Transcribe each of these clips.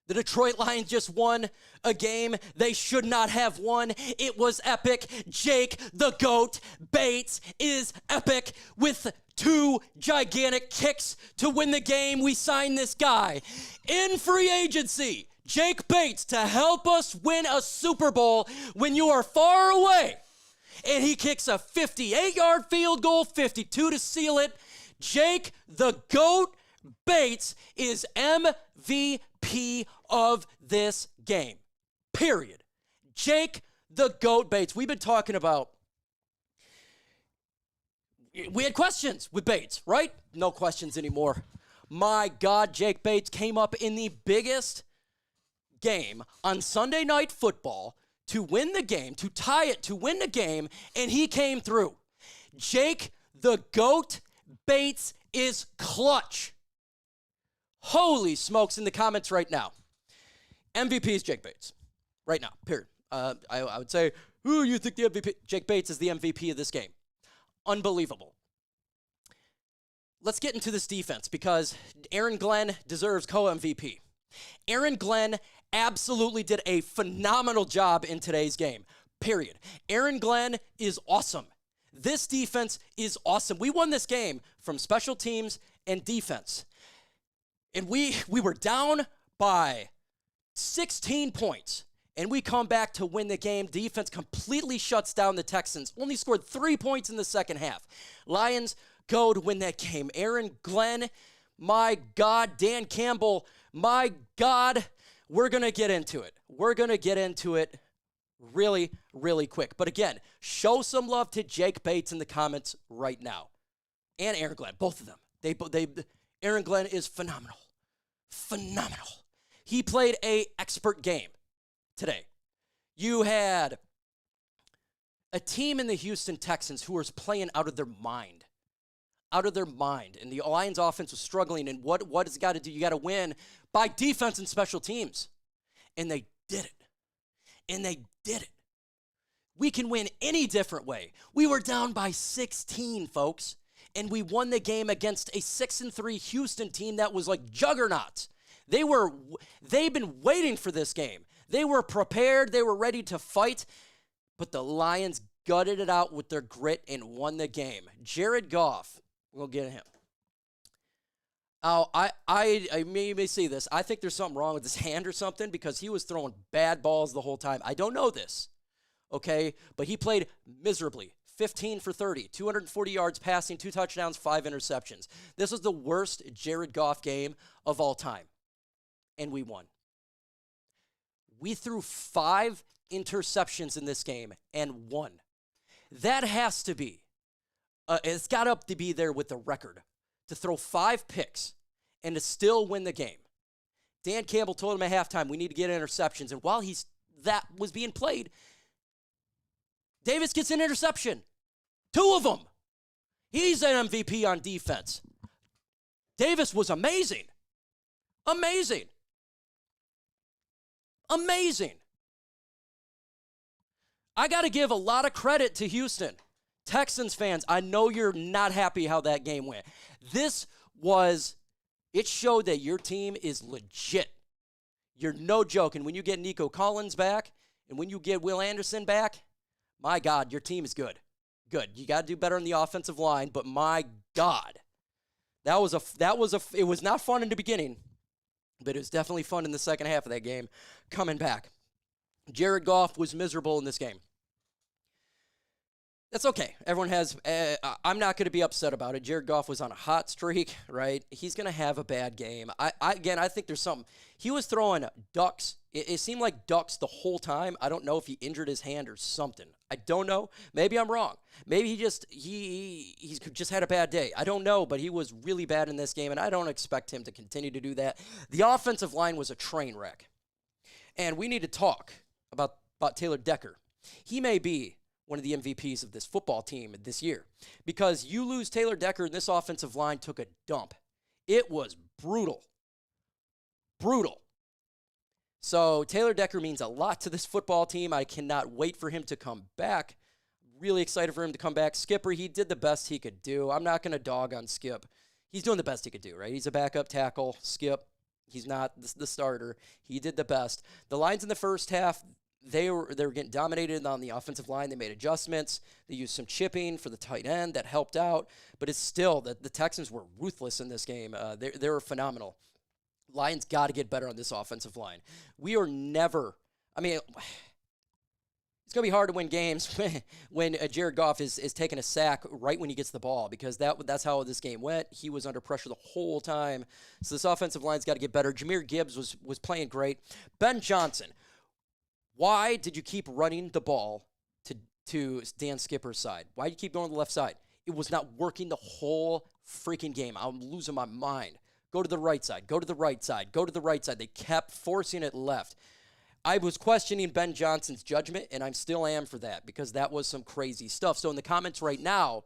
The Detroit Lions just won a game they should not have won. It was epic. Jake the GOAT Bates is epic with 2 gigantic kicks to win the game. We signed this guy in free agency, Jake Bates, to help us win a Super Bowl when you are far away. And he kicks a 58-yard field goal, 52 to seal it. Jake the GOAT Bates is MVP of this game. Period. Jake the GOAT Bates. We've been talking about, we had questions with Bates, right? No questions anymore. My God, Jake Bates came up in the biggest game on Sunday Night Football to win the game, to tie it, to win the game, and he came through. Jake the GOAT Bates is clutch. Holy smokes, in the comments right now. MVP is Jake Bates. Right now, period. I would say, who you think the MVP? Jake Bates is the MVP of this game. Unbelievable. Let's get into this defense because Aaron Glenn deserves co-MVP. Aaron Glenn absolutely did a phenomenal job in today's game, period. Aaron Glenn is awesome. This defense is awesome. We won this game from special teams and defense. And we were down by 16 points, and we come back to win the game. Defense completely shuts down the Texans. Only scored 3 points in the second half. Lions go to win that game. Aaron Glenn, my God. Dan Campbell, my God. We're going to get into it. We're going to get into it really, really quick. But again, show some love to Jake Bates in the comments right now. And Aaron Glenn, both of them. Aaron Glenn is phenomenal. Phenomenal. He played an expert game today. You had a team in the Houston Texans who was playing out of their mind. Out of their mind. And the Lions offense was struggling. And what has it got to do? You got to win by defense and special teams. And they did it. And they did it. We can win any different way. We were down by 16, folks. And we won the game against a 6-3 Houston team that was like juggernauts. They've been waiting for this game. They were prepared. They were ready to fight. But the Lions gutted it out with their grit and won the game. Jared Goff, we'll get to him. Oh, I may see this. I think there's something wrong with his hand or something because he was throwing bad balls the whole time. I don't know this, okay? But he played miserably. 15 for 30, 240 yards passing, 2 touchdowns, 5 interceptions. This was the worst Jared Goff game of all time, and we won. We threw 5 interceptions in this game and won. That has to be, it's got to be there with the record, to throw 5 picks and to still win the game. Dan Campbell told him at halftime, we need to get interceptions, and while that was being played, Davis gets an interception. 2 of them. He's an MVP on defense. Davis was amazing. Amazing. Amazing. I got to give a lot of credit to Houston. Texans fans, I know you're not happy how that game went. It showed that your team is legit. You're no joke. And when you get Nico Collins back and when you get Will Anderson back, my God, your team is good. Good. You got to do better on the offensive line, but my God, it was not fun in the beginning, but it was definitely fun in the second half of that game coming back. Jared Goff was miserable in this game. That's okay. Everyone has, I'm not going to be upset about it. Jared Goff was on a hot streak, right? He's going to have a bad game. I think there's something. He was throwing ducks. It seemed like ducks the whole time. I don't know if he injured his hand or something. I don't know. Maybe I'm wrong. Maybe he just had a bad day. I don't know, but he was really bad in this game, and I don't expect him to continue to do that. The offensive line was a train wreck. And we need to talk about Taylor Decker. He may be one of the MVPs of this football team this year because you lose Taylor Decker and this offensive line took a dump. It was brutal. Brutal. So Taylor Decker means a lot to this football team. I cannot wait for him to come back. Really excited for him to come back. Skipper, he did the best he could do. I'm not going to dog on Skip. He's doing the best he could do, right? He's a backup tackle. Skip, He's not the starter. He did the best. The Lions in the first half, they were getting dominated on the offensive line. They made adjustments. They used some chipping for the tight end that helped out. But it's still that the Texans were ruthless in this game. They were phenomenal. Lions got to get better on this offensive line. We are never. I mean, it's going to be hard to win games when Jared Goff is taking a sack right when he gets the ball, because that's how this game went. He was under pressure the whole time. So this offensive line's got to get better. Jahmyr Gibbs was playing great. Ben Johnson, why did you keep running the ball to Dan Skipper's side? Why did you keep going to the left side? It was not working the whole freaking game. I'm losing my mind. Go to the right side. Go to the right side. Go to the right side. They kept forcing it left. I was questioning Ben Johnson's judgment, and I still am for that, because that was some crazy stuff. So in the comments right now,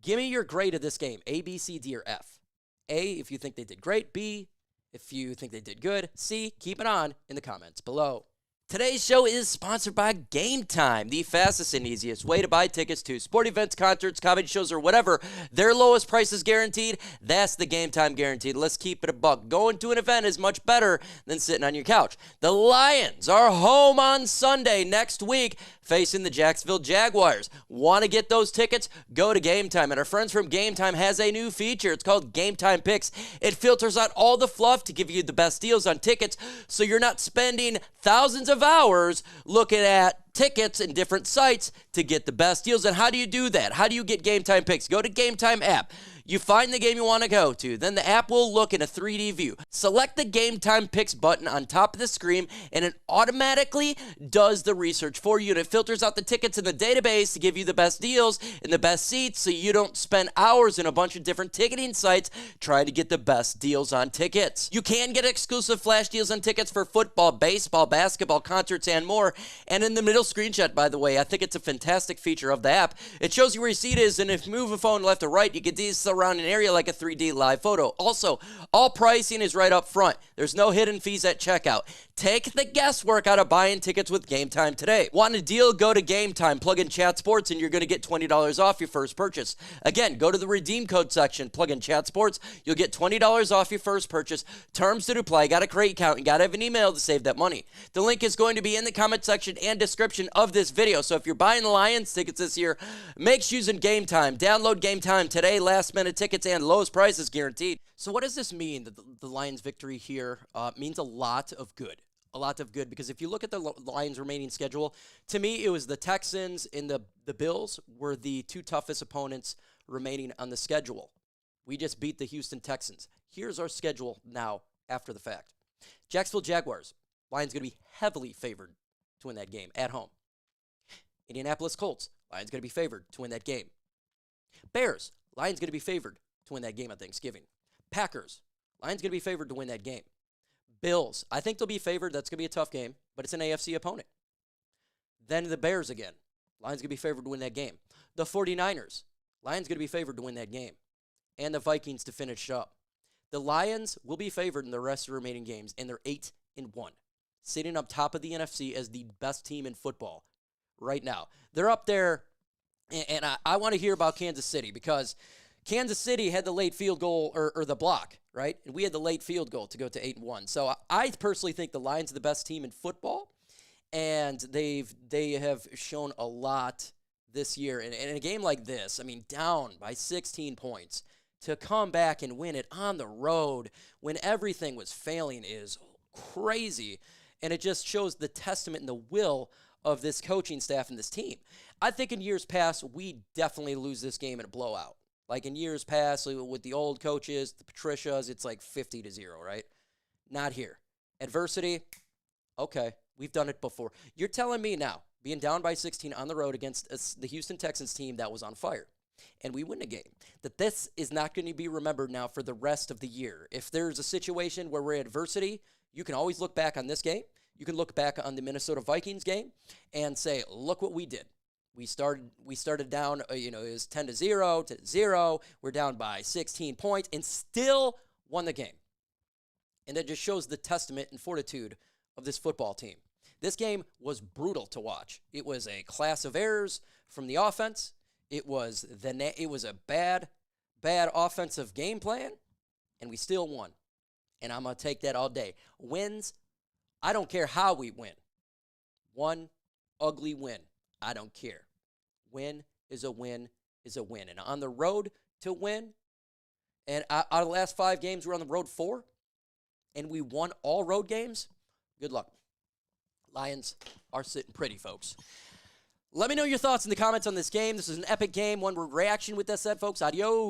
give me your grade of this game, A, B, C, D, or F. A, if you think they did great. B, if you think they did good. C, keep it on in the comments below. Today's show is sponsored by GameTime, the fastest and easiest way to buy tickets to sport events, concerts, comedy shows, or whatever. Their lowest price is guaranteed. That's the GameTime guaranteed. Let's keep it a buck. Going to an event is much better than sitting on your couch. The Lions are home on Sunday next week, facing the Jacksonville Jaguars. Want to get those tickets? Go to GameTime. And our friends from GameTime has a new feature. It's called GameTime Picks. It filters out all the fluff to give you the best deals on tickets, so you're not spending thousands of hours looking at tickets and different sites to get the best deals. And how do you do that? How do you get GameTime Picks? Go to GameTime app. You find the game you want to go to. Then the app will look in a 3D view. Select the GameTime Picks button on top of the screen, and it automatically does the research for you. And it filters out the tickets in the database to give you the best deals and the best seats, so you don't spend hours in a bunch of different ticketing sites trying to get the best deals on tickets. You can get exclusive flash deals on tickets for football, baseball, basketball, concerts, and more. And in the middle screenshot, by the way, I think it's a fantastic feature of the app. It shows you where your seat is, and if you move a phone left or right, you get these around an area like a 3D live photo. Also, all pricing is right up front. There's no hidden fees at checkout. Take the guesswork out of buying tickets with GameTime today. Want a deal? Go to GameTime, plug in Chat Sports, and you're going to get $20 off your first purchase. Again, go to the redeem code section, plug in Chat Sports, you'll get $20 off your first purchase. Terms to apply. Got a create account and got to have an email to save that money. The link is going to be in the comment section and description of this video. So if you're buying the Lions tickets this year, make sure using GameTime. Download GameTime today. Last minute tickets and lowest prices guaranteed. So what does this mean? The Lions' victory here means a lot of good. A lot of good, because if you look at the Lions' remaining schedule, to me, it was the Texans and the Bills were the two toughest opponents remaining on the schedule. We just beat the Houston Texans. Here's our schedule now after the fact. Jacksonville Jaguars. Lions going to be heavily favored to win that game at home. Indianapolis Colts. Lions going to be favored to win that game. Bears. Lions going to be favored to win that game on Thanksgiving. Packers. Lions going to be favored to win that game. Bills, I think they'll be favored. That's going to be a tough game, but it's an AFC opponent. Then the Bears again. Lions going to be favored to win that game. The 49ers, Lions going to be favored to win that game. And the Vikings to finish up. The Lions will be favored in the rest of the remaining games, and they're 8-1, sitting up top of the NFC as the best team in football right now. They're up there, and I want to hear about Kansas City, because Kansas City had the late field goal, or the block, right? And we had the late field goal to go to 8-1. So I personally think the Lions are the best team in football, and they have shown a lot this year. And in a game like this, I mean, down by 16 points, to come back and win it on the road when everything was failing is crazy. And it just shows the testament and the will of this coaching staff and this team. I think in years past, we definitely lose this game in a blowout. Like in years past, with the old coaches, the Patricias, it's like 50-0, right? Not here. Adversity, okay, we've done it before. You're telling me now, being down by 16 on the road against the Houston Texans team that was on fire, and we win a game, that this is not going to be remembered now for the rest of the year. If there's a situation where we're in adversity, you can always look back on this game. You can look back on the Minnesota Vikings game and say, look what we did. We started down, it was 10-0 to 0. We're down by 16 points and still won the game. And that just shows the testament and fortitude of this football team. This game was brutal to watch. It was a class of errors from the offense. It was a bad offensive game plan, and we still won. and I'm going to take that all day. Wins, I don't care how we win. One ugly win, I don't care. Win is a win is a win. And on the road to win, and out of the last 5 games, we're on the road 4, and we won all road games, good luck. Lions are sitting pretty, folks. Let me know your thoughts in the comments on this game. This is an epic game, one word reaction with that said, folks. Adios.